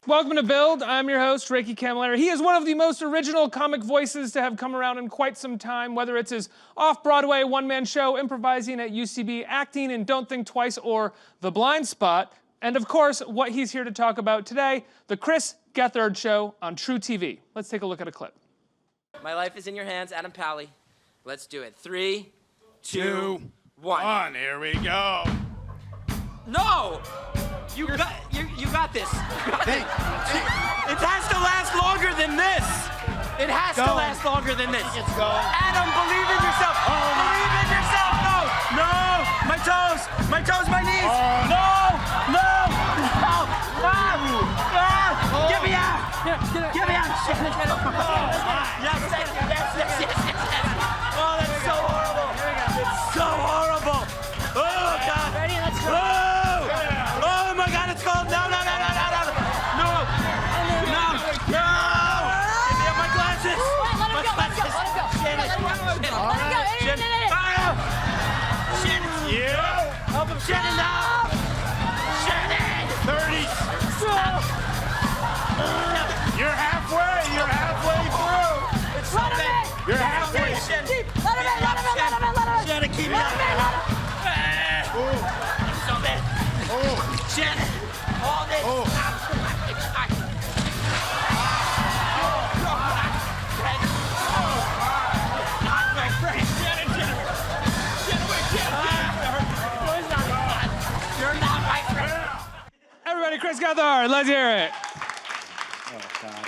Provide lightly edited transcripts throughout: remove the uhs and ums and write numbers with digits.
Welcome to Build. I'm your host, Ricky Camilleri. He is one of the most original comic voices to have come around in quite some time, whether it's his off-Broadway one-man show, improvising at UCB, acting in Don't Think Twice, or The Blind Spot. And of course, what he's here to talk about today, the Chris Gethard Show on truTV. Let's take a look at a clip. My life is in your hands, Adam Pally. Let's do it. 3, 2, 1. Here we go. No! You got this. It has to last longer than this. It has to last longer than this. It's going. Adam, believe in yourself. Believe in yourself. No. My toes, my knees. No. Get me out. Get me out. Yes. Oh, that's so horrible. It's so horrible. Oh, God. Ready? Let's go. Oh, my God, it's cold. No. Give me up my glasses. Let him go. Shannon. Yeah. Help him, Shannon, now. Shannon. 30. You're halfway through. It's so bad. You're halfway. Shannon. Let him in. Shannon, keep me up. It's so bad. Shannon, all this. You're not my friend. Everybody, Chris Gethard, let's hear it. Oh, gosh.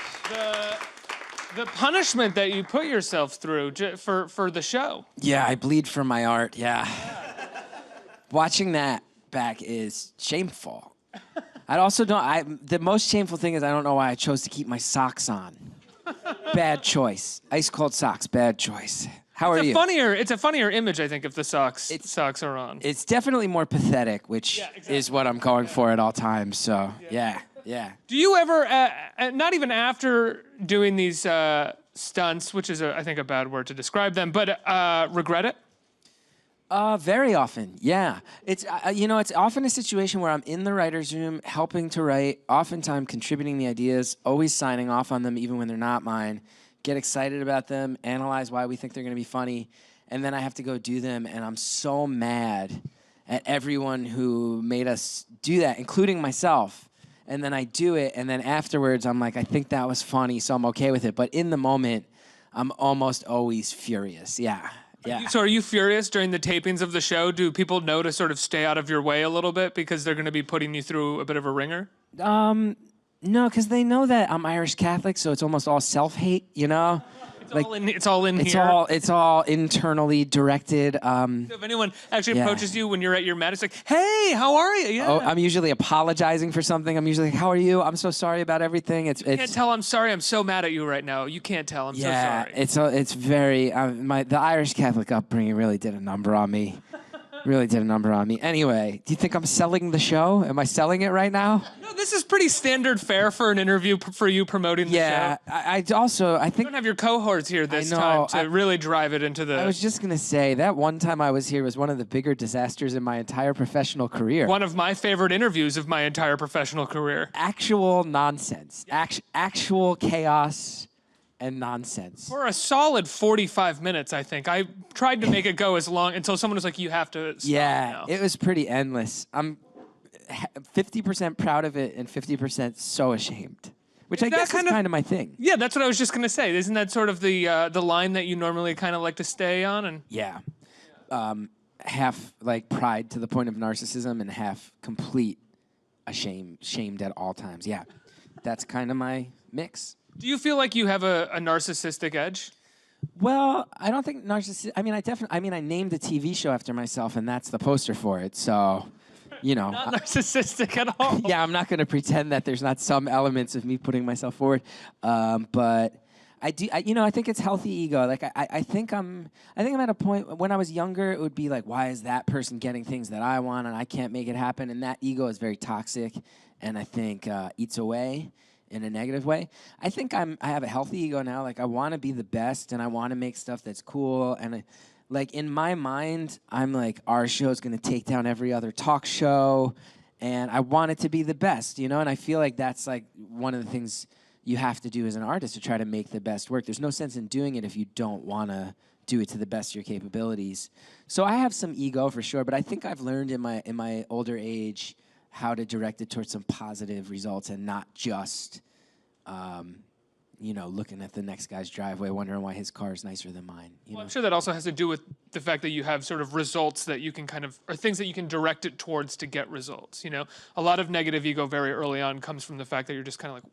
The punishment that you put yourself through for the show. Yeah, I bleed for my art, yeah. Watching that back is shameful. The most shameful thing is I don't know why I chose to keep my socks on. Bad choice. Ice cold socks, bad choice. How are you? It's a funnier image, I think, if the socks are on. It's definitely more pathetic, which is what I'm going for at all times, so yeah. Do you ever, not even after doing these stunts, which is, I think, a bad word to describe them, but regret it? Very often, yeah. It's it's often a situation where I'm in the writer's room helping to write, oftentimes contributing the ideas, always signing off on them even when they're not mine, get excited about them, analyze why we think they're going to be funny, and then I have to go do them, and I'm so mad at everyone who made us do that, including myself. And then I do it, and then afterwards I'm like, I think that was funny, so I'm okay with it. But in the moment, I'm almost always furious, yeah. So are you furious during the tapings of the show? Do people know to sort of stay out of your way a little bit because they're going to be putting you through a bit of a ringer? No, because they know that I'm Irish Catholic, so it's almost all self-hate, you know? It's all in here. It's all internally directed. So if anyone actually approaches you when you're at your mat, it's like, hey, how are you? Yeah. Oh, I'm usually apologizing for something. I'm usually like, how are you? I'm so sorry about everything. You can't tell I'm sorry. I'm so mad at you right now. You can't tell I'm so sorry. It's very the Irish Catholic upbringing really did a number on me. Anyway, do you think I'm selling the show? Am I selling it right now? No, this is pretty standard fare for an interview for you promoting the show. Yeah, I think... You don't have your cohorts here this time to really drive it into the... I was just going to say, that one time I was here was one of the bigger disasters in my entire professional career. One of my favorite interviews of my entire professional career. Actual nonsense. Actual chaos and nonsense. For a solid 45 minutes, I think. I tried to make it go as long until someone was like, you have to stop now. It was pretty endless. I'm 50% proud of it and 50% so ashamed, which I guess is kind of my thing. Yeah, that's what I was just going to say. Isn't that sort of the line that you normally kind of like to stay on? And yeah. Half like pride to the point of narcissism and half complete shamed at all times. Yeah, that's kind of my mix. Do you feel like you have a narcissistic edge? Well, I don't think narcissistic. I named a TV show after myself, and that's the poster for it. So, not narcissistic at all. Yeah, I'm not going to pretend that there's not some elements of me putting myself forward, but I do. I think it's healthy ego. Like I think I'm at a point when I was younger, it would be like, why is that person getting things that I want and I can't make it happen? And that ego is very toxic, and I think eats away in a negative way. I think I have a healthy ego now. Like I want to be the best, and I want to make stuff that's cool. And like in my mind, I'm like, our show's gonna take down every other talk show, and I want it to be the best, you know? And I feel like that's like one of the things you have to do as an artist to try to make the best work. There's no sense in doing it if you don't want to do it to the best of your capabilities. So I have some ego for sure, but I think I've learned in my older age how to direct it towards some positive results and not just, you know, looking at the next guy's driveway, wondering why his car is nicer than mine. You know? I'm sure that also has to do with the fact that you have sort of results that you can kind of, or things that you can direct it towards to get results. You know, a lot of negative ego very early on comes from the fact that you're just kind of like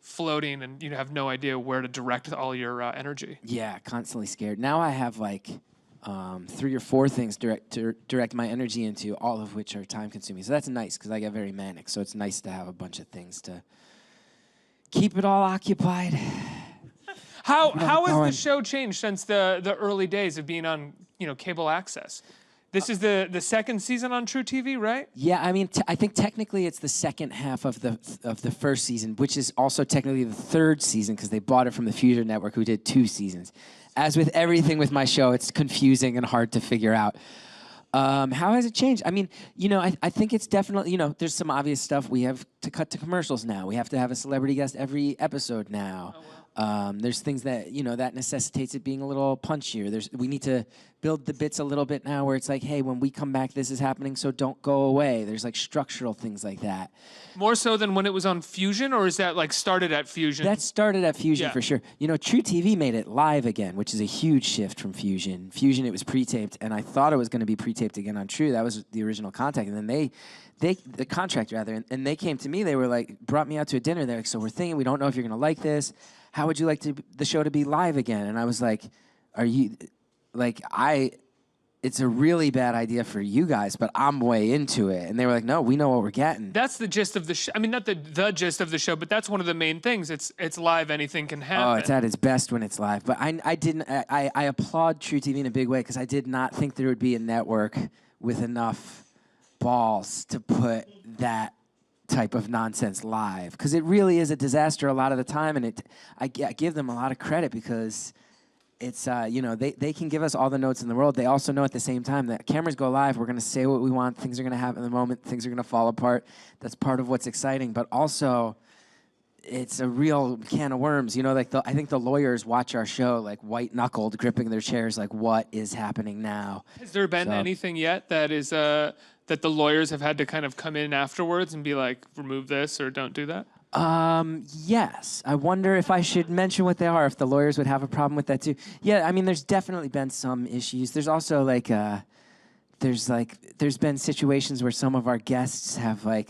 floating and you have no idea where to direct all your energy. Yeah, constantly scared. Now I have like 3 or 4 things to direct my energy into, all of which are time consuming. So that's nice because I get very manic. So it's nice to have a bunch of things to keep it all occupied. How has the show changed since the early days of being on, you know, cable access? This is the second season on truTV, right? Yeah, I mean, I think technically it's the second half of the first season, which is also technically the third season because they bought it from the Fusion Network, who did 2 seasons. As with everything with my show, it's confusing and hard to figure out. How has it changed? I mean, you know, I think it's definitely, you know, there's some obvious stuff. We have to cut to commercials now. We have to have a celebrity guest every episode now. Oh, wow. There's things that, you know, that necessitates it being a little punchier. We need to build the bits a little bit now where it's like, hey, when we come back, this is happening, so don't go away. There's like structural things like that. More so than when it was on Fusion, or is that like started at Fusion? That started at Fusion, yeah, for sure. You know, truTV made it live again, which is a huge shift from Fusion. Fusion, it was pre-taped, and I thought it was going to be pre-taped again on True. That was the original contact, and then the contract rather, and they came to me. They were like, brought me out to a dinner. They're like, so we're thinking, we don't know if you're going to like this. How would you like the show to be live again? And I was like, are you, like, it's a really bad idea for you guys, but I'm way into it. And they were like, no, we know what we're getting. That's the gist of the show. I mean, not the gist of the show, but that's one of the main things. It's live, anything can happen. Oh, it's at its best when it's live. But I applaud truTV in a big way because I did not think there would be a network with enough balls to put that type of nonsense live. Because it really is a disaster a lot of the time, and I give them a lot of credit because it's, you know, they can give us all the notes in the world. They also know at the same time that cameras go live, we're going to say what we want, things are going to happen in the moment, things are going to fall apart. That's part of what's exciting. But also, it's a real can of worms. You know, like I think the lawyers watch our show like white-knuckled, gripping their chairs like, what is happening now? Has there been anything yet that is that the lawyers have had to kind of come in afterwards and be like, remove this or don't do that? Yes. I wonder if I should mention what they are, if the lawyers would have a problem with that too. Yeah, I mean, there's definitely been some issues. There's also like, there's been situations where some of our guests have like,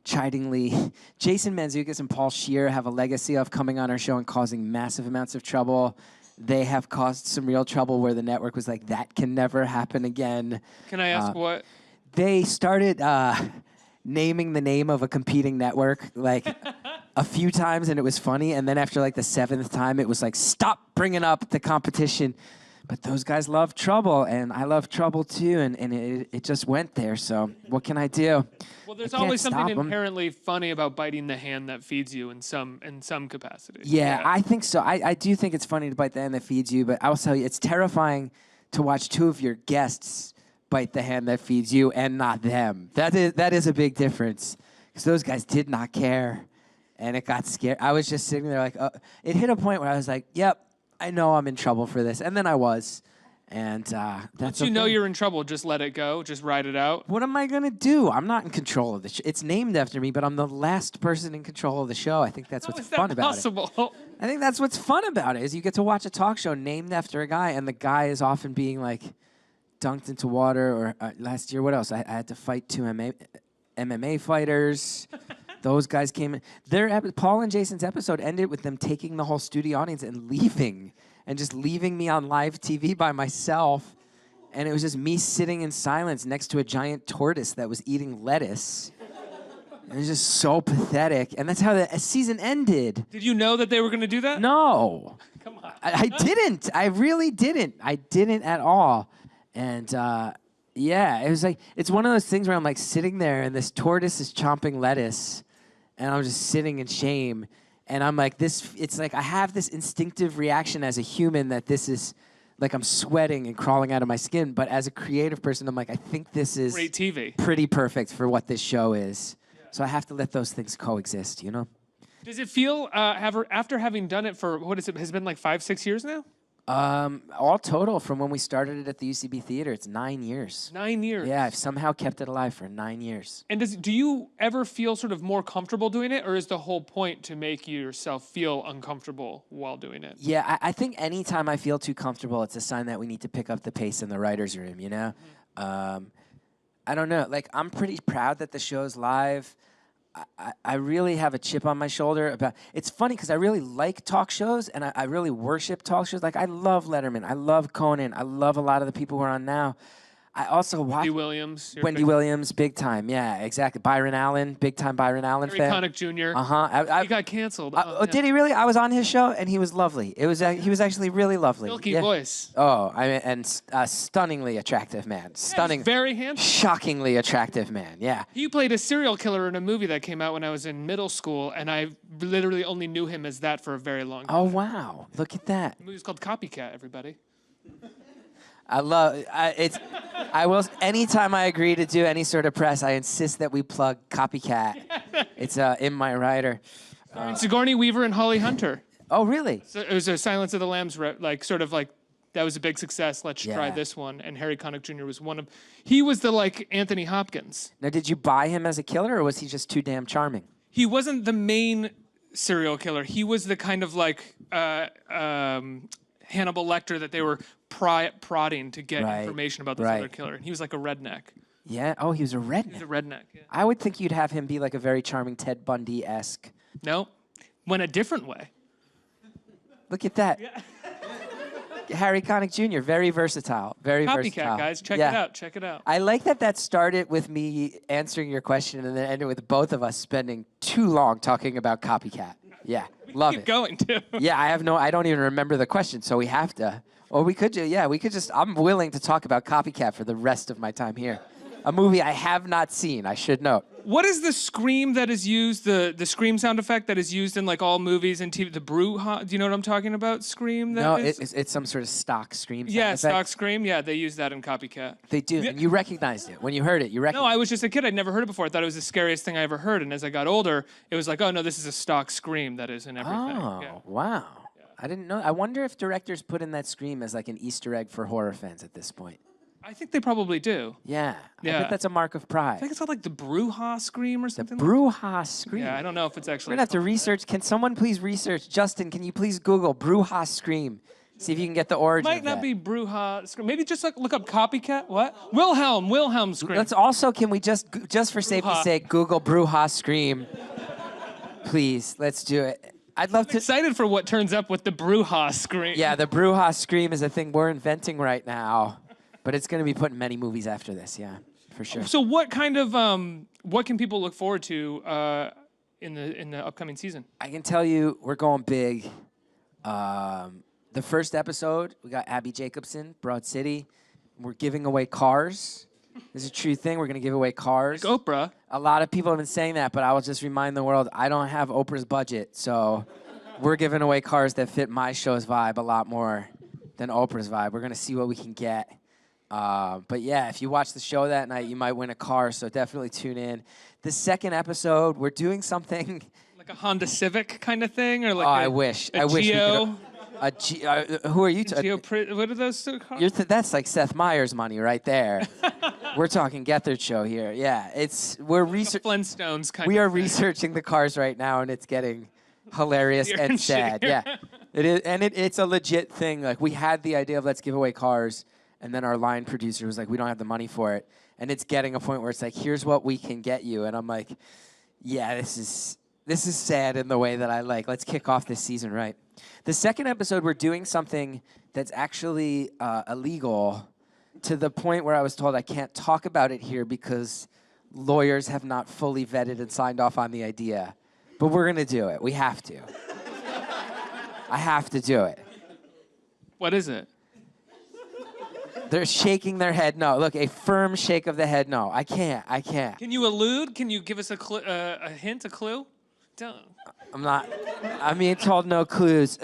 chidingly, Jason Mantzoukas and Paul Scheer have a legacy of coming on our show and causing massive amounts of trouble. They have caused some real trouble where the network was like, that can never happen again. Can I ask what? They started naming the name of a competing network like a few times, and it was funny. And then after like the 7th time, it was like, stop bringing up the competition. But those guys love trouble, and I love trouble too, and it just went there. So what can I do? Well, there's always something inherently funny about biting the hand that feeds you in some capacity. Yeah, I think so. I do think it's funny to bite the hand that feeds you, but I will tell you, it's terrifying to watch 2 of your guests bite the hand that feeds you and not them. That is a big difference, because those guys did not care, and it got scary. I was just sitting there like, it hit a point where I was like, yep, I know I'm in trouble for this. And then I was. And that's Once you know you're in trouble, just let it go. Just ride it out. What am I going to do? I'm not in control of the show. It's named after me, but I'm the last person in control of the show. I think that's what's fun about it. I think that's what's fun about it, is you get to watch a talk show named after a guy, and the guy is often being like dunked into water. Or last year, what else? I had to fight 2 MMA fighters. Those guys came in. Paul and Jason's episode ended with them taking the whole studio audience and leaving. And just leaving me on live TV by myself. And it was just me sitting in silence next to a giant tortoise that was eating lettuce. It was just so pathetic. And that's how the season ended. Did you know that they were going to do that? No. Come on. I didn't. I really didn't. I didn't at all. And yeah, it was like, it's one of those things where I'm like sitting there and this tortoise is chomping lettuce. And I'm just sitting in shame. And I'm like, it's like I have this instinctive reaction as a human that this is like I'm sweating and crawling out of my skin. But as a creative person, I'm like, I think this is Great TV. pretty perfect for what this show is. So I have to let those things coexist, you know? Does it feel, after having done it for, what is it, has it been like 5-6 years now? All total from when we started it at the UCB Theater, it's 9 years. 9 years. Yeah, I've somehow kept it alive for 9 years. And do you ever feel sort of more comfortable doing it, or is the whole point to make yourself feel uncomfortable while doing it? Yeah, I think anytime I feel too comfortable, it's a sign that we need to pick up the pace in the writer's room, you know? I don't know. Like, I'm pretty proud that the show's live. I really have a chip on my shoulder about. It's funny because I really like talk shows and I really worship talk shows. Like I love Letterman, I love Conan, I love a lot of the people who are on now. I also watch Wendy Williams, big time. Yeah, exactly. Byron Allen, big time Byron Allen Harry fan. Connick Jr. He got canceled. Did he really? I was on his show and he was lovely. He was actually really lovely. Silky voice. Oh, I mean, and a stunningly attractive man. Stunning. Very handsome. Shockingly attractive man. Yeah. He played a serial killer in a movie that came out when I was in middle school, and I literally only knew him as that for a very long time. Oh wow! Look at that. The movie's called Copycat. Everybody. I will. Anytime I agree to do any sort of press, I insist that we plug Copycat. It's in my writer. Sigourney Weaver and Holly Hunter. Oh, really? So it was a Silence of the Lambs, that was a big success. Let's try this one. And Harry Connick Jr. was one of. He was the Anthony Hopkins. Now, did you buy him as a killer, or was he just too damn charming? He wasn't the main serial killer. He was the kind of Hannibal Lecter that they were prodding to get information about this other killer. And he was like a redneck. Yeah. Oh, he was a redneck. He was a redneck. Yeah. I would think you'd have him be like a very charming Ted Bundy-esque. No, went a different way. Look at that. Yeah. Harry Connick Jr., very versatile. Very versatile. Copycat, guys. Check it out. Check it out. I like that started with me answering your question and then ended with both of us spending too long talking about Copycat. Yeah, love it. Keep going, too. Yeah, I don't even remember the question, so we have to. Or we could I'm willing to talk about Copycat for the rest of my time here. A movie I have not seen, I should note. What is the scream that is used, the scream sound effect that is used in all movies and TV, the brouhaha? Do you know what I'm talking about? Scream? It's some sort of stock scream sound effect. Stock scream. Yeah, they use that in Copycat. They do, and you recognized it. When you heard it, you recognized it. No, I was just a kid. I'd never heard it before. I thought it was the scariest thing I ever heard. And as I got older, it was like, oh, no, this is a stock scream that is in everything. Oh, wow. Yeah. I didn't know. I wonder if directors put in that scream as an Easter egg for horror fans at this point. I think they probably do. Yeah. I bet that's a mark of pride. I think it's called the brouhaha scream or something. The brouhaha scream. Yeah, I don't know if it's actually. We're gonna have to research. Can someone please research? Justin, can you please Google brouhaha scream? See if you can get the origin. Might not be brouhaha scream. Maybe just look up Copycat. What? Wilhelm scream. Let's also, can we just for safety's sake, Google brouhaha scream? Please, let's do it. I'd love to. Excited for what turns up with the brouhaha scream. Yeah, the brouhaha scream is a thing we're inventing right now. But it's going to be put in many movies after this, yeah, for sure. So what kind of, what can people look forward to in the upcoming season? I can tell you we're going big. The first episode, we got Abby Jacobson, Broad City. We're giving away cars. This is a true thing. We're going to give away cars. Like Oprah. A lot of people have been saying that, but I will just remind the world, I don't have Oprah's budget, so we're giving away cars that fit my show's vibe a lot more than Oprah's vibe. We're going to see what we can get. But yeah, if you watch the show that night, you might win a car, so definitely tune in. The second episode, we're doing something... Like a Honda Civic kind of thing? Or I wish. I wish Geo? We could... Who are you? What are those two cars? That's like Seth Meyers money right there. We're talking Gethard Show here. Yeah, we're researching... Flintstones kind We of are thing. researching the cars right now, and it's getting hilarious and sad. Yeah, it is, and it's a legit thing. We had the idea of let's give away cars. And then our line producer was like, we don't have the money for it. And it's getting a point where it's like, here's what we can get you. And I'm like, yeah, this is sad in the way that I like. Let's kick off this season right. The second episode, we're doing something that's actually illegal to the point where I was told I can't talk about it here because lawyers have not fully vetted and signed off on the idea. But we're going to do it. We have to. I have to do it. What is it? They're shaking their head no. Look, a firm shake of the head no. I can't. Can you allude? Can you give us a hint, a clue? Don't. I'm being told no clues.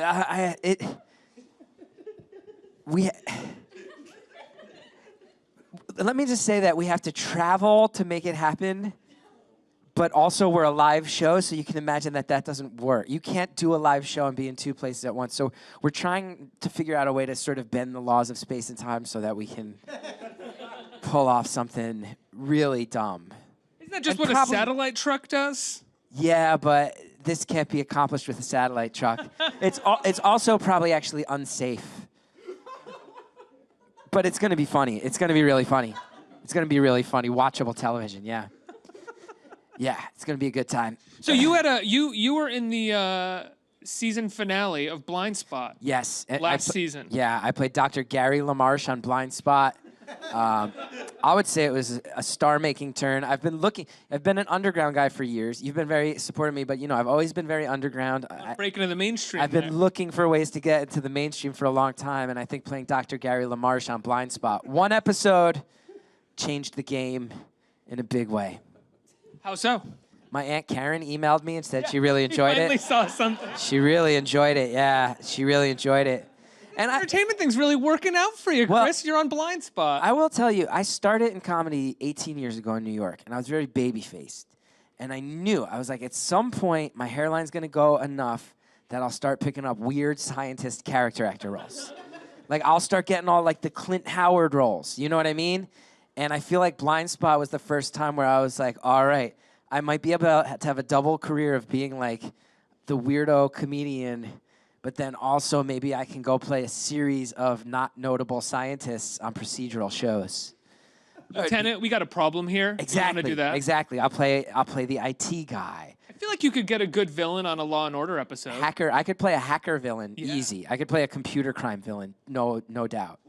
let me just say that we have to travel to make it happen, but also we're a live show, so you can imagine that doesn't work. You can't do a live show and be in two places at once. So we're trying to figure out a way to sort of bend the laws of space and time so that we can pull off something really dumb. Isn't that just And what probably- a satellite truck does? Yeah, but this can't be accomplished with a satellite truck. It's also probably actually unsafe. But it's going to be funny. It's going to be really funny. It's going to be really funny. Watchable television, yeah. Yeah, it's going to be a good time. So you had you were in the season finale of Blind Spot. Yes. Last season. Yeah, I played Dr. Gary LaMarche on Blind Spot. I would say it was a star-making turn. I've been an underground guy for years. You've been very supportive of me, but I've always been very underground. Breaking into the mainstream. I've been looking for ways to get into the mainstream for a long time, and I think playing Dr. Gary LaMarche on Blind Spot, one episode changed the game in a big way. How so? My Aunt Karen emailed me and said she really enjoyed Finally it. saw something. She really enjoyed it, yeah. She really enjoyed it. And Entertainment thing's really working out for you, Well, Chris. You're on Blind Spot. I will tell you, I started in comedy 18 years ago in New York, and I was very baby-faced. And I knew, I was like, at some point, my hairline's gonna go enough that I'll start picking up weird scientist character actor roles. Like, I'll start getting all like the Clint Howard roles, you know what I mean? And I feel like Blind Spot was the first time where I was like, all right, I might be able to have a double career of being like the weirdo comedian, but then also maybe I can go play a series of not notable scientists on procedural shows. Lieutenant, we got a problem here. Exactly. You want to do that? Exactly. I'll play the IT guy. I feel like you could get a good villain on a Law and Order episode. Hacker. I could play a hacker villain, Yeah. easy. I could play a computer crime villain, no doubt.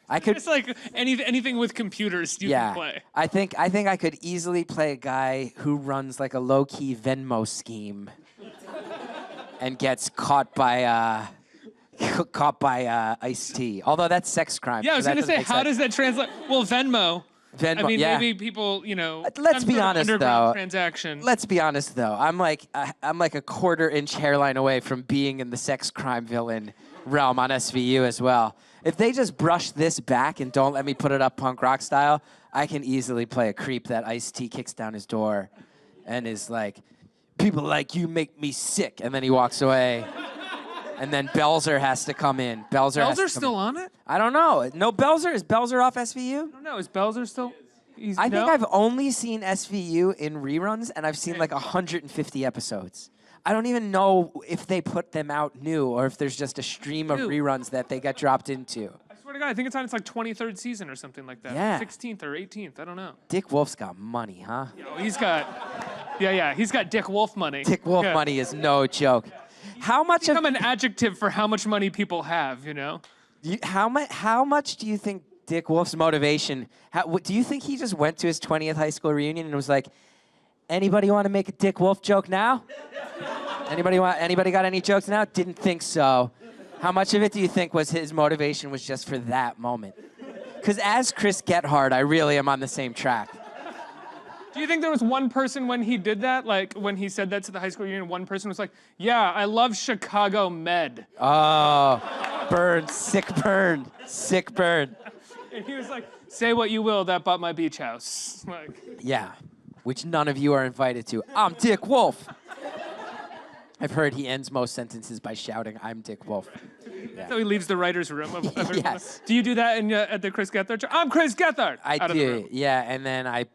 I could. It's like anything with computers you Yeah. can play. I think I could easily play a guy who runs like a low-key Venmo scheme and gets caught by Ice-T. Although that's sex crime. Yeah, I was so that going to doesn't say, make how sense. does that translate? Well, Venmo. Venmo, I mean, yeah. maybe people, Let's some be sort of honest, underground though. transaction. Let's be honest, though. I'm like a quarter-inch hairline away from being in the sex crime villain realm on SVU as well. If they just brush this back and don't let me put it up punk rock style, I can easily play a creep that Ice-T kicks down his door and is like, people like you make me sick, and then he walks away. And then Belzer has to come in. Belzer's still on it? I don't know. No Belzer? Is Belzer off SVU? I don't know. Is Belzer still? I think I've only seen SVU in reruns, and I've seen like 150 episodes. I don't even know if they put them out new or if there's just a stream of Dude. reruns that they get dropped into. I swear to God, I think it's on its like 23rd season or something like that. Yeah. 16th or 18th. I don't know. Dick Wolf's got money, huh? He's got, he's got Dick Wolf money. Dick Wolf Yeah. money is no joke. How much of Become an adjective for how much money people have, how much do you think Dick Wolf's motivation? Do you think he just went to his 20th high school reunion and was like, "Anybody want to make a Dick Wolf joke now? Anybody got any jokes now?" Didn't think so. How much of it do you think was his motivation was just for that moment? Because as Chris Gethard, I really am on the same track. Do you think there was one person when he did that, like when he said that to the high school reunion, one person was like, "Yeah, I love Chicago Med." Oh, burn, sick burn, sick burn. And he was like, "Say what you will, that bought my beach house." Like, Yeah, which none of you are invited to. I'm Dick Wolf. I've heard he ends most sentences by shouting, "I'm Dick Wolf." so he leaves the writer's room. Yes. Do you do that at the Chris Gethard Show? I'm Chris Gethard. I Out of the do, room. yeah, and then I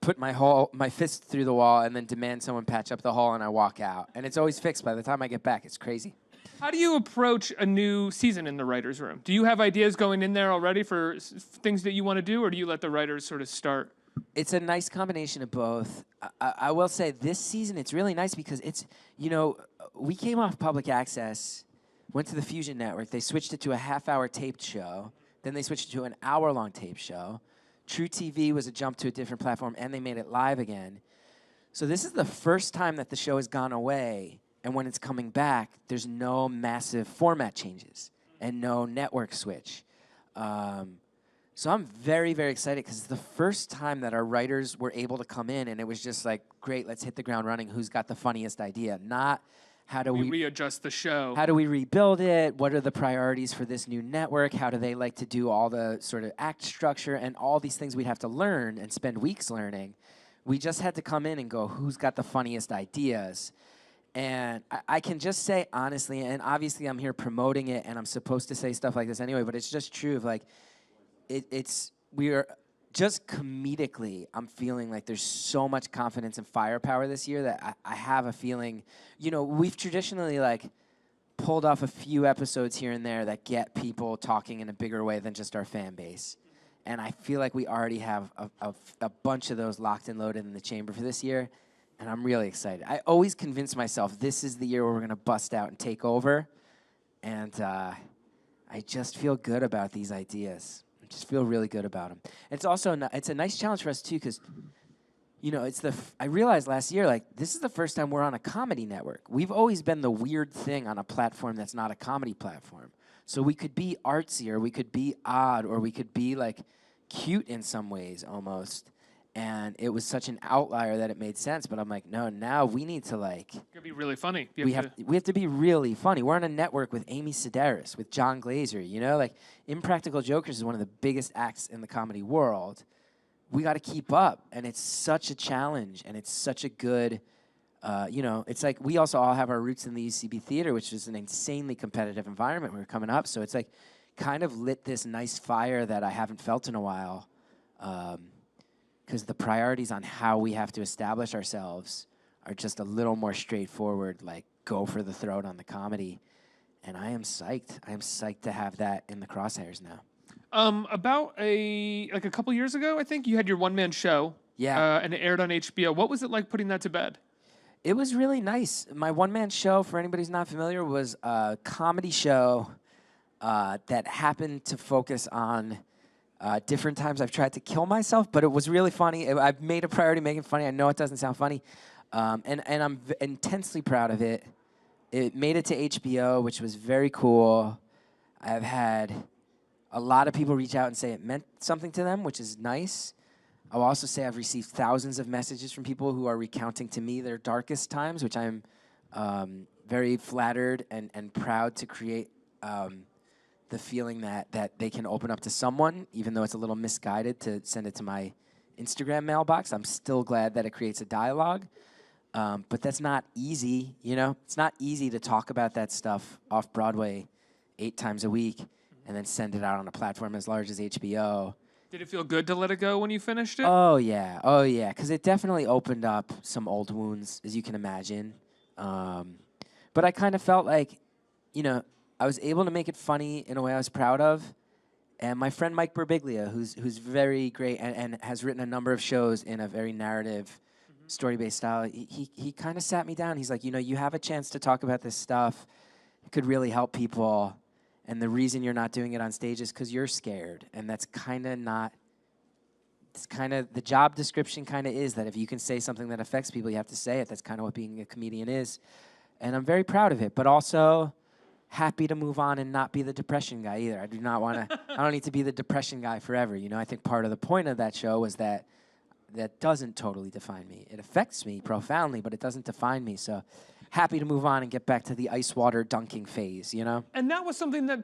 put my fist through the wall and then demand someone patch up the hole and I walk out. And it's always fixed by the time I get back. It's crazy. How do you approach a new season in the writer's room? Do you have ideas going in there already for things that you want to do, or do you let the writers sort of start? It's a nice combination of both. I will say this season it's really nice because it's, we came off public access, went to the Fusion Network. They switched it to a half-hour taped show. Then they switched it to an hour-long taped show. truTV was a jump to a different platform, and they made it live again. So this is the first time that the show has gone away, and when it's coming back, there's no massive format changes and no network switch. So I'm very, very excited because it's the first time that our writers were able to come in, and it was just like, great, let's hit the ground running. Who's got the funniest idea? Not How do We readjust the show. How do we rebuild it? What are the priorities for this new network? How do they like to do all the sort of act structure and all these things we'd have to learn and spend weeks learning? We just had to come in and go, who's got the funniest ideas? And I can just say honestly, and obviously I'm here promoting it and I'm supposed to say stuff like this anyway, but it's just true of like, we are just comedically, I'm feeling like there's so much confidence and firepower this year that I have a feeling, you know, we've traditionally like pulled off a few episodes here and there that get people talking in a bigger way than just our fan base. And I feel like we already have a bunch of those locked and loaded in the chamber for this year. And I'm really excited. I always convince myself this is the year where we're going to bust out and take over. And I just feel good about these ideas. I just feel really good about them. It's also it's a nice challenge for us, too, because, you know, I realized last year, like, this is the first time we're on a comedy network. We've always been the weird thing on a platform that's not a comedy platform. So we could be artsy, or we could be odd, or we could be, like, cute in some ways almost. And it was such an outlier that it made sense. But I'm like, no, now we need to, like... It's gonna be really funny. We have to be really funny. We're on a network with Amy Sedaris, with John Glazer, you know? Like, Impractical Jokers is one of the biggest acts in the comedy world. We got to keep up. And it's such a challenge. And it's such a good... you know, it's like we also all have our roots in the UCB theater, which is an insanely competitive environment. We were coming up. So it's like kind of lit this nice fire that I haven't felt in a while. Because the priorities on how we have to establish ourselves are just a little more straightforward, like go for the throat on the comedy. And I am psyched. I am psyched to have that in the crosshairs now. About a couple years ago, I think, you had your one-man show. Yeah. And it aired on HBO. What was it like putting that to bed? It was really nice. My one-man show, for anybody who's not familiar, was a comedy show that happened to focus on different times I've tried to kill myself, but it was really funny. I've made a priority making it funny. I know it doesn't sound funny, and I'm intensely proud of it. It made it to HBO, which was very cool. I've had a lot of people reach out and say it meant something to them, which is nice. I'll also say I've received thousands of messages from people who are recounting to me their darkest times, which I'm very flattered and proud to create the feeling that they can open up to someone, even though it's a little misguided to send it to my Instagram mailbox. I'm still glad that it creates a dialogue. But that's not easy, you know? It's not easy to talk about that stuff off Broadway 8 times a week and then send it out on a platform as large as HBO. Did it feel good to let it go when you finished it? Oh, yeah. Oh, yeah. Because it definitely opened up some old wounds, as you can imagine. But I kind of felt like, you know, I was able to make it funny in a way I was proud of. And my friend Mike Birbiglia, who's very great and has written a number of shows in a very narrative, story-based style, he kind of sat me down. He's like, you know, you have a chance to talk about this stuff. It could really help people. And the reason you're not doing it on stage is because you're scared. And that's kind of not... It's kind of... The job description kind of is that if you can say something that affects people, you have to say it. That's kind of what being a comedian is. And I'm very proud of it. But also... happy to move on and not be the depression guy either. I do not want to, I don't need to be the depression guy forever. You know, I think part of the point of that show was that doesn't totally define me. It affects me profoundly, but it doesn't define me. So happy to move on and get back to the ice water dunking phase, you know? And that was something that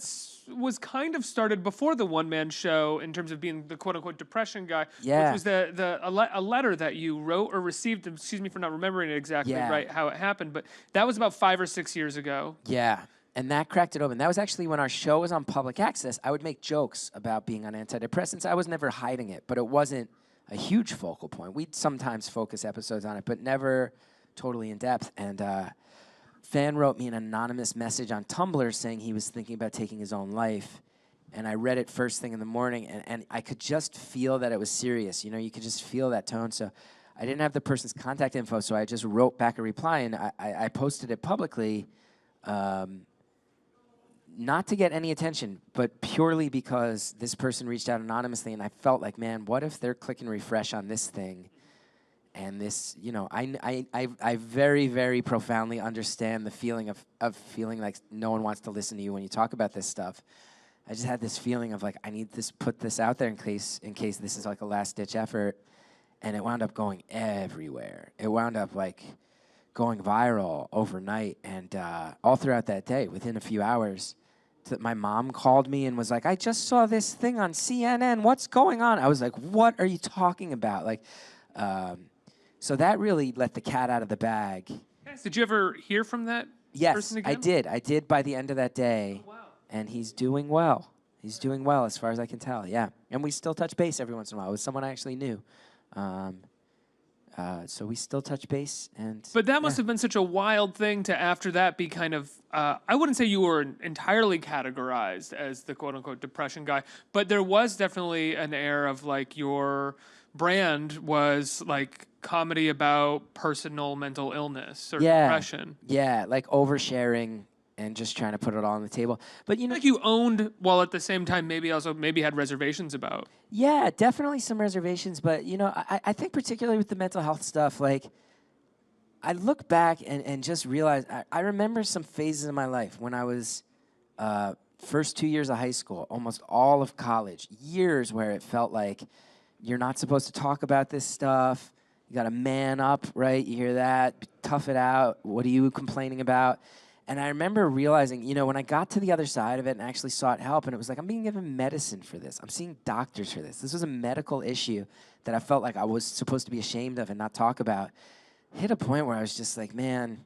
was kind of started before the one-man show in terms of being the quote-unquote depression guy, Yeah. which was a letter that you wrote or received, excuse me for not remembering it exactly right, how it happened, but that was about 5 or 6 years ago. Yeah. And that cracked it open. That was actually when our show was on public access. I would make jokes about being on antidepressants. I was never hiding it, but it wasn't a huge focal point. We'd sometimes focus episodes on it, but never totally in depth. And fan wrote me an anonymous message on Tumblr saying he was thinking about taking his own life. And I read it first thing in the morning, and I could just feel that it was serious. You know, you could just feel that tone. So I didn't have the person's contact info, so I just wrote back a reply, and I posted it publicly. Not to get any attention, but purely because this person reached out anonymously, and I felt like, man, what if they're clicking refresh on this thing, and this, you know, I very, very profoundly understand the feeling of feeling like no one wants to listen to you when you talk about this stuff. I just had this feeling of like, I need to put this out there in case this is like a last-ditch effort, and it wound up going everywhere. It wound up like going viral overnight. And all throughout that day, within a few hours, my mom called me and was like, I just saw this thing on CNN. What's going on? I was like, what are you talking about? Like, so that really let the cat out of the bag. Yes, did you ever hear from that Yes, person again? I did. I did by the end of that day. Oh, wow. And he's doing well. He's doing well as far as I can tell, yeah. And we still touch base every once in a while with someone I actually knew. So we still touch base. But that must have been such a wild thing to, after that, be kind of, I wouldn't say you were entirely categorized as the quote-unquote depression guy, but there was definitely an air of, like, your brand was, like, comedy about personal mental illness or depression. Yeah, like oversharing and just trying to put it all on the table. But you know, Like you owned, while at the same time maybe had reservations about. Yeah, definitely some reservations. But you know, I think particularly with the mental health stuff, like I look back and just realize I remember some phases in my life when I was first 2 years of high school, almost all of college, years where it felt like you're not supposed to talk about this stuff. You got to man up, right? You hear that, tough it out. What are you complaining about? And I remember realizing, you know, when I got to the other side of it and actually sought help, and it was like, I'm being given medicine for this. I'm seeing doctors for this. This was a medical issue that I felt like I was supposed to be ashamed of and not talk about. Hit a point where I was just like, man,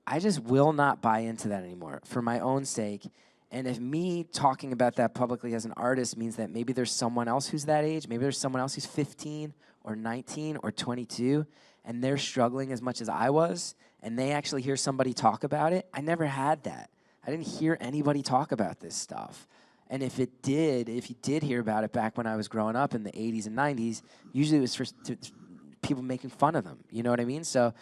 I just will not buy into that anymore for my own sake. And if me talking about that publicly as an artist means that maybe there's someone else who's that age, maybe there's someone else who's 15 or 19 or 22, and they're struggling as much as I was, and they actually hear somebody talk about it. I never had that. I didn't hear anybody talk about this stuff. And if you did hear about it back when I was growing up in the 80s and 90s, usually it was for people making fun of them. You know what I mean? So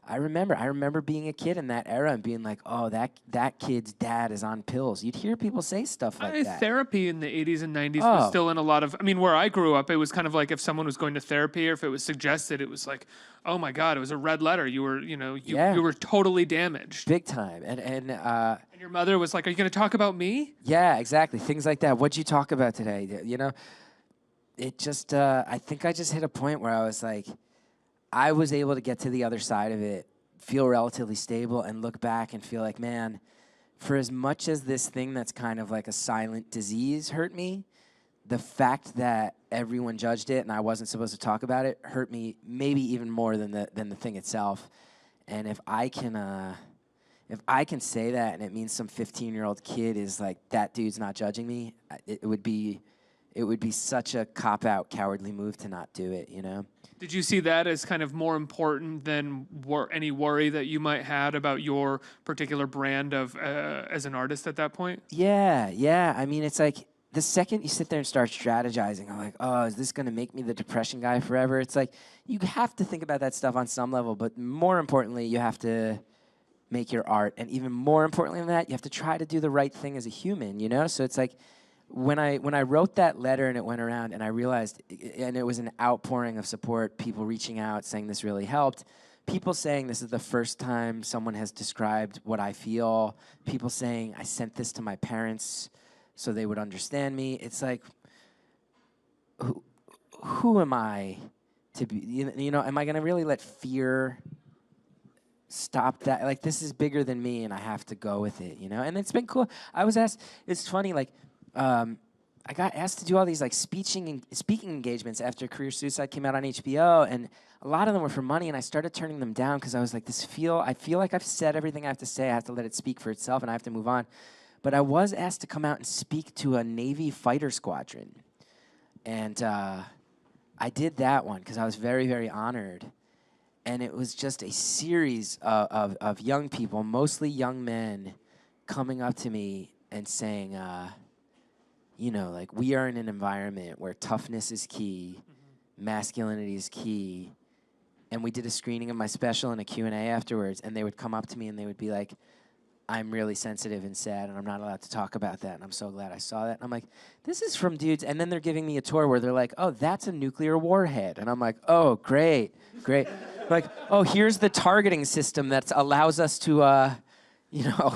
I remember being a kid in that era and being like, oh, that kid's dad is on pills. You'd hear people say stuff like that. Therapy in the 80s and 90s was still in a lot of, I mean, where I grew up, it was kind of like if someone was going to therapy or if it was suggested, it was like, oh my God, it was a red letter. You were, you know, you were totally damaged. Big time. And your mother was like, are you going to talk about me? Yeah, exactly. Things like that. What'd you talk about today? You know, it just, I think I just hit a point where I was like, I was able to get to the other side of it, feel relatively stable, and look back and feel like, man, for as much as this thing that's kind of like a silent disease hurt me, the fact that everyone judged it and I wasn't supposed to talk about it hurt me maybe even more than the thing itself. And if I can say that and it means some 15-year-old kid is like, that dude's not judging me, it would be such a cop-out, cowardly move to not do it, you know? Did you see that as kind of more important than any worry that you might had about your particular brand of as an artist at that point? Yeah. I mean, it's like the second you sit there and start strategizing, I'm like, oh, is this going to make me the depression guy forever? It's like you have to think about that stuff on some level, but more importantly, you have to make your art. And even more importantly than that, you have to try to do the right thing as a human, you know? So it's like, when I wrote that letter and it went around and I realized, and it was an outpouring of support, people reaching out saying this really helped, people saying this is the first time someone has described what I feel, people saying I sent this to my parents so they would understand me. It's like, who am I to be, you know, am I going to really let fear stop that? Like, this is bigger than me and I have to go with it, you know? And it's been cool. I was asked, it's funny, like, I got asked to do all these like speaking engagements after Career Suicide came out on HBO, and a lot of them were for money, and I started turning them down because I was like, I feel like I've said everything I have to say. I have to let it speak for itself, and I have to move on. But I was asked to come out and speak to a Navy fighter squadron, and I did that one because I was very, very honored. And it was just a series of young people, mostly young men, coming up to me and saying, you know, like, we are in an environment where toughness is key, masculinity is key. And we did a screening of my special and a Q&A afterwards, and they would come up to me and they would be like, I'm really sensitive and sad, and I'm not allowed to talk about that, and I'm so glad I saw that. And I'm like, this is from dudes. And then they're giving me a tour where they're like, oh, that's a nuclear warhead. And I'm like, oh, great. Like, oh, here's the targeting system that allows us to, you know,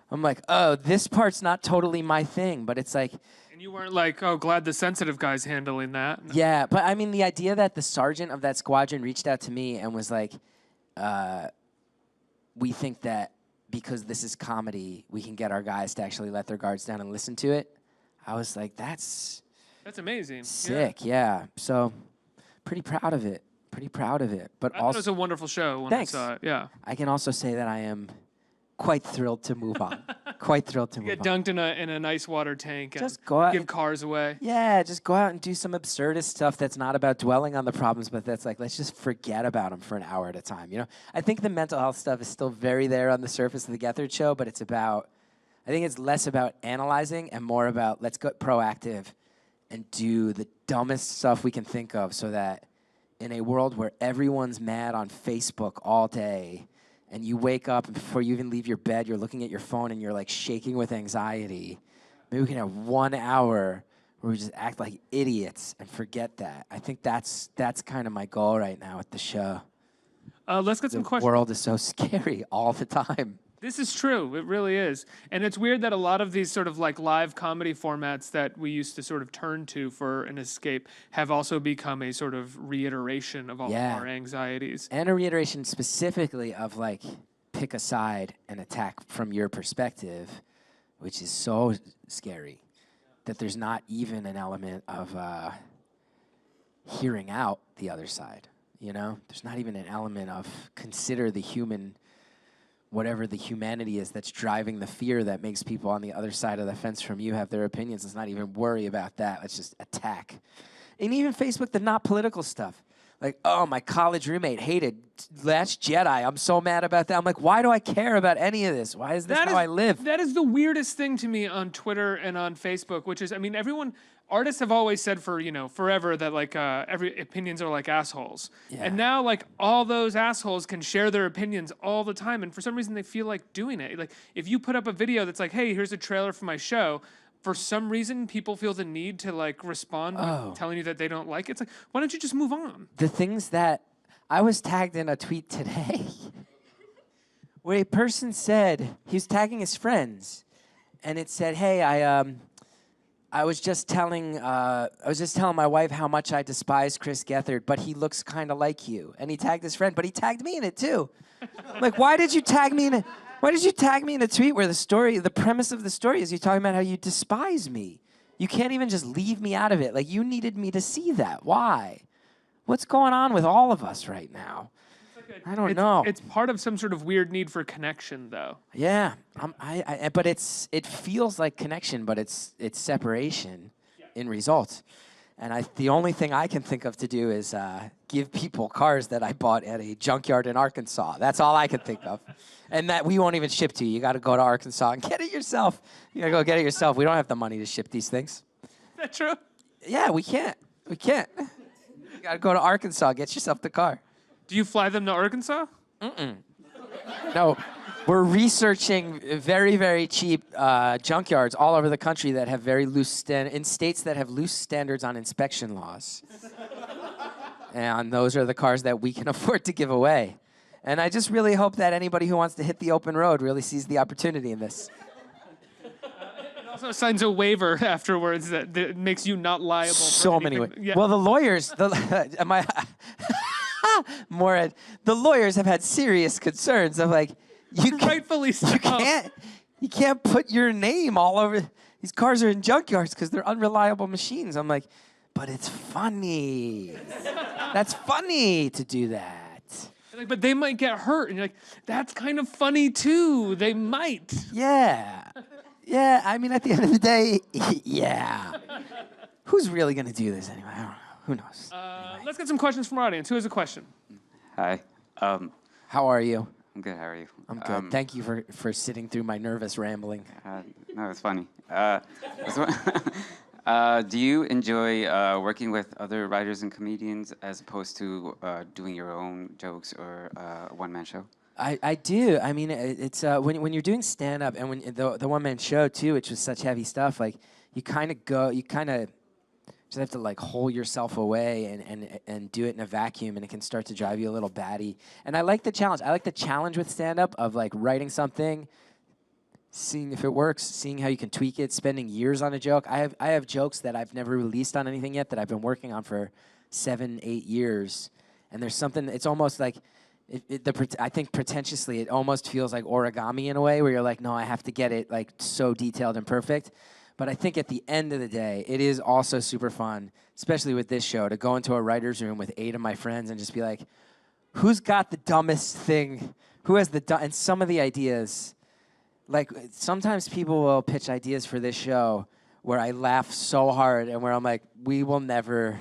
I'm like, oh, this part's not totally my thing, but it's like. And you weren't like, oh, glad the sensitive guy's handling that. No. Yeah, but I mean, the idea that the sergeant of that squadron reached out to me and was like, we think that because this is comedy, we can get our guys to actually let their guards down and listen to it. I was like, that's amazing. sick, yeah. So pretty proud of it. But I thought it was a wonderful show when Thanks. I saw it. Yeah. I can also say that I am quite thrilled to move on. Quite thrilled to move Get on. dunked in an ice water tank and Just go out give and- cars away. Yeah, just go out and do some absurdist stuff that's not about dwelling on the problems, but that's like, let's just forget about them for an hour at a time. You know, I think the mental health stuff is still very there on the surface of the Gethard Show, but it's about, I think it's less about analyzing and more about let's get proactive and do the dumbest stuff we can think of so that in a world where everyone's mad on Facebook all day, and you wake up and before you even leave your bed, you're looking at your phone and you're like shaking with anxiety. Maybe we can have 1 hour where we just act like idiots and forget that. I think that's kind of my goal right now with the show. Let's get some The questions. world is so scary all the time. This is true. It really is. And it's weird that a lot of these sort of like live comedy formats that we used to sort of turn to for an escape have also become a sort of reiteration of all of our anxieties. And a reiteration specifically of like, pick a side and attack from your perspective, which is so scary that there's not even an element of hearing out the other side, you know? There's not even an element of consider the human, whatever the humanity is that's driving the fear that makes people on the other side of the fence from you have their opinions. Let's not even worry about that. Let's just attack. And even Facebook, the not political stuff. Like, oh, my college roommate hated Last Jedi. I'm so mad about that. I'm like, why do I care about any of this? Why is this how I live? That is the weirdest thing to me on Twitter and on Facebook, which is, I mean, artists have always said for, forever that like every opinions are like assholes. Yeah. And now like all those assholes can share their opinions all the time. And for some reason they feel like doing it. Like if you put up a video that's like, hey, here's a trailer for my show, for some reason people feel the need to like respond by telling you that they don't like it. It's like, why don't you just move on? The things that I was tagged in a tweet today where a person said, he was tagging his friends, and it said, hey, I was just telling my wife how much I despise Chris Gethard, but he looks kind of like you. And he tagged his friend, but he tagged me in it too. Like, why did you tag me in a tweet where the premise of the story is you talking about how you despise me? You can't even just leave me out of it. Like, you needed me to see that. Why? What's going on with all of us right now? I don't know. It's part of some sort of weird need for connection, though. Yeah, but it feels like connection, but it's separation in results. And the only thing I can think of to do is give people cars that I bought at a junkyard in Arkansas. That's all I can think of. And that we won't even ship to you. You got to go to Arkansas and get it yourself. You got to go get it yourself. We don't have the money to ship these things. Is that true? Yeah, we can't. You got to go to Arkansas, get yourself the car. Do you fly them to Arkansas? No, we're researching very, very cheap junkyards all over the country that have very loose in states that have loose standards on inspection laws. And those are the cars that we can afford to give away. And I just really hope that anybody who wants to hit the open road really sees the opportunity in this. Also signs a waiver afterwards that makes you not liable. So many ways. Yeah. Well, the lawyers, Morad, the lawyers have had serious concerns of like, Rightfully so. You can't put your name all over. These cars are in junkyards because they're unreliable machines. I'm like, but it's funny. That's funny to do that. Like, but they might get hurt, and you're like, that's kind of funny too. They might. Yeah. Yeah, I mean, at the end of the day, yeah. Who's really going to do this anyway? I don't know. Who knows? Anyway. Let's get some questions from our audience. Who has a question? Hi. How are you? I'm good. How are you? I'm good. Thank you for sitting through my nervous rambling. No, it's funny. Do you enjoy working with other writers and comedians as opposed to doing your own jokes or a one-man show? I do. I mean, it's when you're doing stand-up and when the one-man show too, which was such heavy stuff, like you kind of just have to like hole yourself away and do it in a vacuum, and it can start to drive you a little batty. And I like the challenge. I like the challenge with stand-up of like writing something, seeing if it works, seeing how you can tweak it, spending years on a joke. I have jokes that I've never released on anything yet that I've been working on for 7-8 years. And there's something, it's almost like I think pretentiously, it almost feels like origami in a way where you're like, no, I have to get it like so detailed and perfect. But I think at the end of the day, it is also super fun, especially with this show, to go into a writer's room with 8 of my friends and just be like, who's got the dumbest thing? Who has and some of the ideas, like sometimes people will pitch ideas for this show where I laugh so hard and where I'm like, we'll never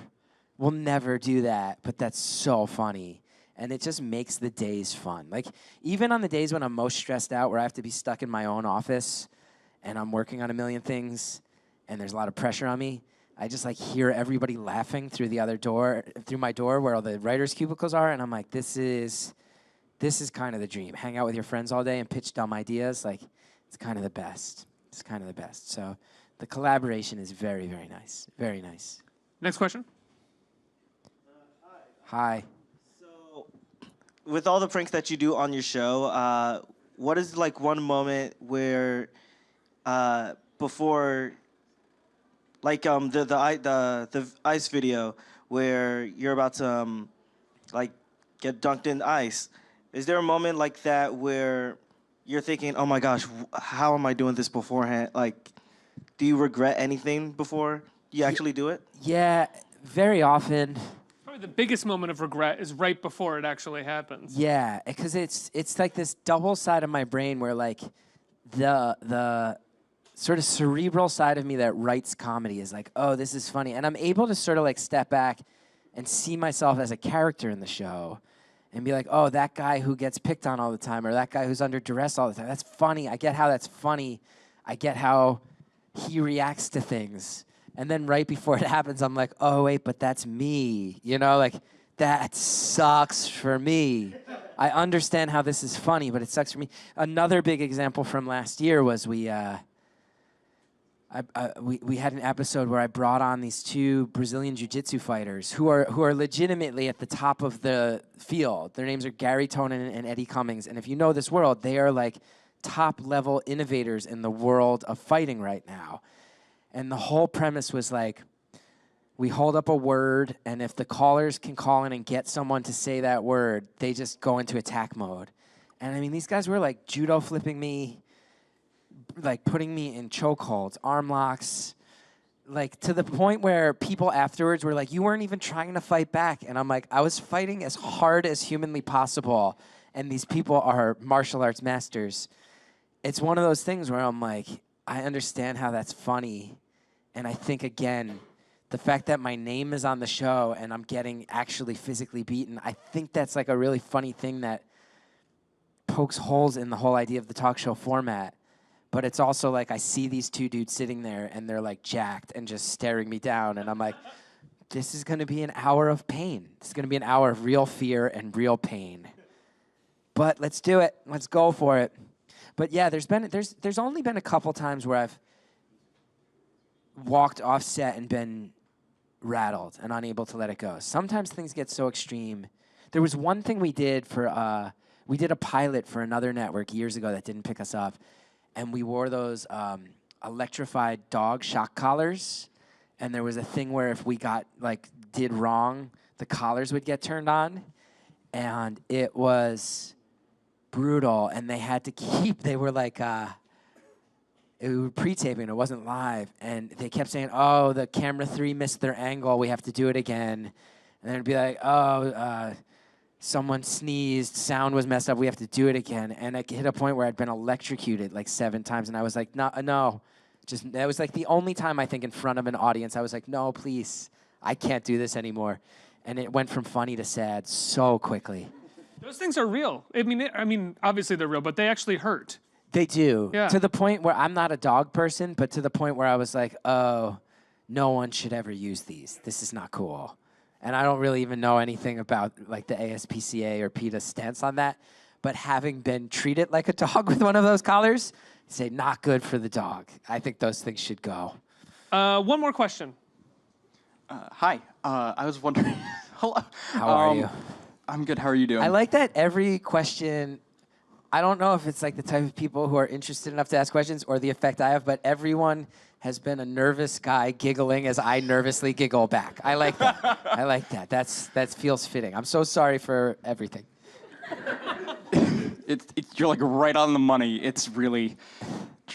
do that, but that's so funny. And it just makes the days fun. Like, even on the days when I'm most stressed out, where I have to be stuck in my own office and I'm working on a million things and there's a lot of pressure on me, I just, like, hear everybody laughing through my door where all the writers' cubicles are, and I'm like, this is kind of the dream. Hang out with your friends all day and pitch dumb ideas. Like, it's kind of the best. It's kind of the best. So the collaboration is very, very nice. Very nice. Next question. Hi. With all the pranks that you do on your show, what is like one moment where before, like the ice video where you're about to like get dunked in ice? Is there a moment like that where you're thinking, oh my gosh, how am I doing this beforehand? Like, do you regret anything before you actually do it? Yeah, very often. Probably the biggest moment of regret is right before it actually happens. Yeah, because it's like this double side of my brain where like the sort of cerebral side of me that writes comedy is like, oh, this is funny. And I'm able to sort of like step back and see myself as a character in the show and be like, oh, that guy who gets picked on all the time or that guy who's under duress all the time, that's funny. I get how that's funny. I get how he reacts to things. And then right before it happens, I'm like, oh, wait, but that's me. You know, like, that sucks for me. I understand how this is funny, but it sucks for me. Another big example from last year was we had an episode where I brought on these 2 Brazilian jiu-jitsu fighters who are legitimately at the top of the field. Their names are Gary Tonin and Eddie Cummings. And if you know this world, they are like top-level innovators in the world of fighting right now. And the whole premise was like, we hold up a word, and if the callers can call in and get someone to say that word, they just go into attack mode. And I mean, these guys were like judo flipping me, like putting me in chokeholds, arm locks, like to the point where people afterwards were like, you weren't even trying to fight back. And I'm like, I was fighting as hard as humanly possible, and these people are martial arts masters. It's one of those things where I'm like, I understand how that's funny. And I think, again, the fact that my name is on the show and I'm getting actually physically beaten, I think that's like a really funny thing that pokes holes in the whole idea of the talk show format. But it's also like I see these 2 dudes sitting there and they're like jacked and just staring me down. And I'm like, this is going to be an hour of pain. This is going to be an hour of real fear and real pain. But let's do it. Let's go for it. But yeah, there's only been a couple times where I've walked off set and been rattled and unable to let it go. Sometimes things get so extreme. There was one thing we did we did a pilot for another network years ago that didn't pick us up, and we wore those electrified dog shock collars, and there was a thing where if we did wrong, the collars would get turned on, and it was brutal, and they were like, it was pre-taping, it wasn't live, and they kept saying, oh, the camera 3 missed their angle, we have to do it again. And then it'd be like, oh, someone sneezed, sound was messed up, we have to do it again. And it hit a point where I'd been electrocuted like 7 times, and I was like, no. That was like the only time I think in front of an audience, I was like, no, please, I can't do this anymore. And it went from funny to sad so quickly. Those things are real. I mean, obviously they're real, but they actually hurt. They do. Yeah. To the point where I'm not a dog person, but to the point where I was like, oh, no one should ever use these. This is not cool. And I don't really even know anything about like the ASPCA or PETA's stance on that. But having been treated like a dog with one of those collars, say not good for the dog. I think those things should go. One more question. Hi. I was wondering. Hello. How are you? I'm good. How are you doing? I like that every question. I don't know if it's like the type of people who are interested enough to ask questions or the effect I have, but everyone has been a nervous guy giggling as I nervously giggle back. I like that. I like that. That feels fitting. I'm so sorry for everything. You're like right on the money. It's really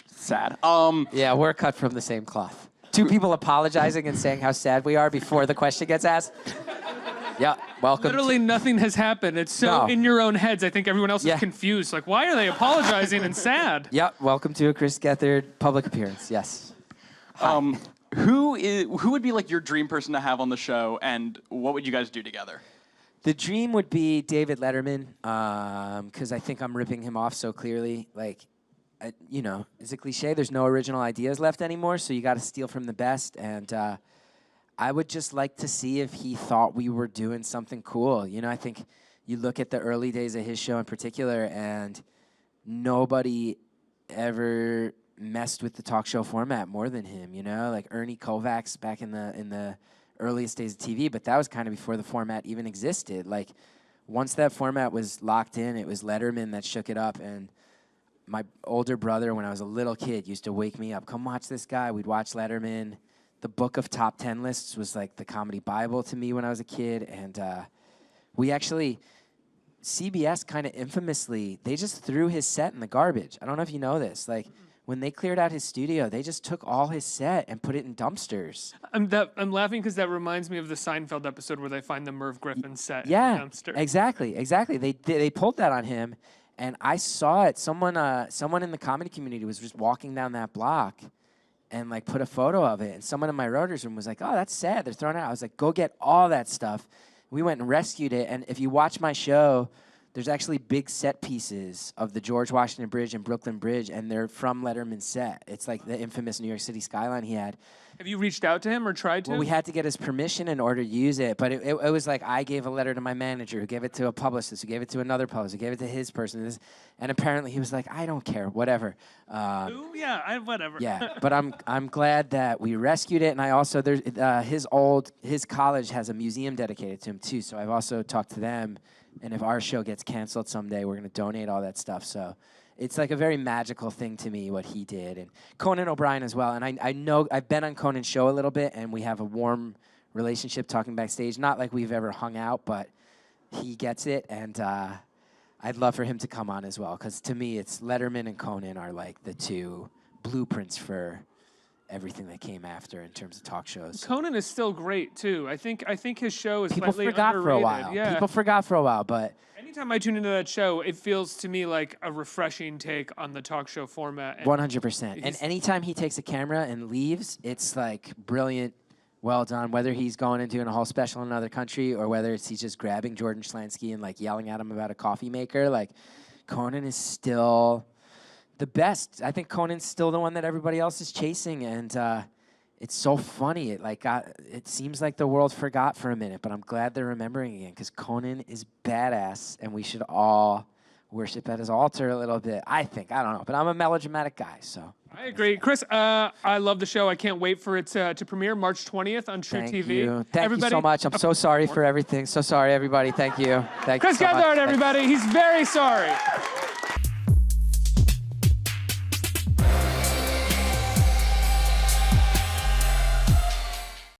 sad. Yeah, we're cut from the same cloth. Two people apologizing and saying how sad we are before the question gets asked. Yeah, welcome. Literally nothing has happened. It's so in your own heads. I think everyone else is confused. Like, why are they apologizing and sad? Yeah, welcome to a Chris Gethard public appearance. Yes. Who would be like your dream person to have on the show, and what would you guys do together? The dream would be David Letterman, because I think I'm ripping him off so clearly. Like, you know, it's a cliche. There's no original ideas left anymore, so you got to steal from the best. And I would just like to see if he thought we were doing something cool. You know, I think you look at the early days of his show in particular, and nobody ever messed with the talk show format more than him. You know, like Ernie Kovacs back in the earliest days of TV, but that was kind of before the format even existed. Like, once that format was locked in, it was Letterman that shook it up. And my older brother, when I was a little kid, used to wake me up, come watch this guy. We'd watch Letterman. The book of top 10 lists was like the comedy Bible to me when I was a kid. And we actually, CBS kind of infamously, they just threw his set in the garbage. I don't know if you know this. Like, when they cleared out his studio, they just took all his set and put it in dumpsters. I'm laughing because that reminds me of the Seinfeld episode where they find the Merv Griffin set in the dumpster. Exactly. They pulled that on him, and I saw it. Someone in the comedy community was just walking down that block and like put a photo of it, and someone in my writers' room was like, "Oh, that's sad. They're throwing it out." I was like, "Go get all that stuff." We went and rescued it, and if you watch my show, there's actually big set pieces of the George Washington Bridge and Brooklyn Bridge, and they're from Letterman's set. It's like the infamous New York City skyline he had. Have you reached out to him or tried to? Well, we had to get his permission in order to use it, but it was like I gave a letter to my manager, who gave it to a publicist, who gave it to another publicist, who gave it to his person, and apparently he was like, "I don't care, whatever." Ooh, yeah, whatever. Yeah, but I'm glad that we rescued it, and I also his college has a museum dedicated to him too, so I've also talked to them. And if our show gets canceled someday, we're going to donate all that stuff. So it's like a very magical thing to me, what he did. And Conan O'Brien as well. And I know I've been on Conan's show a little bit, and we have a warm relationship talking backstage. Not like we've ever hung out, but he gets it. And I'd love for him to come on as well, because to me, it's Letterman and Conan are like the two blueprints for everything that came after in terms of talk shows. Conan is still great too. I think his show is People slightly forgot underrated. for a while. Yeah. People forgot for a while, but Anytime I tune into that show, it feels to me like a refreshing take on the talk show format. 100%. And anytime he takes a camera and leaves, it's like brilliant, well done. Whether he's going and doing a whole special in another country, or whether he's just grabbing Jordan Schlansky and like yelling at him about a coffee maker, like Conan is still the best. I think Conan's still the one that everybody else is chasing, and it's so funny. It seems like the world forgot for a minute, but I'm glad they're remembering again, because Conan is badass, and we should all worship at his altar a little bit. I think. I don't know, but I'm a melodramatic guy, so. I agree. Chris, I love the show. I can't wait for it to premiere March 20th on truTV. Thank you. Thank you so much. I'm so sorry for everything. So sorry, everybody. Thank you. Thank Chris you so much. Gethard, everybody. He's very sorry.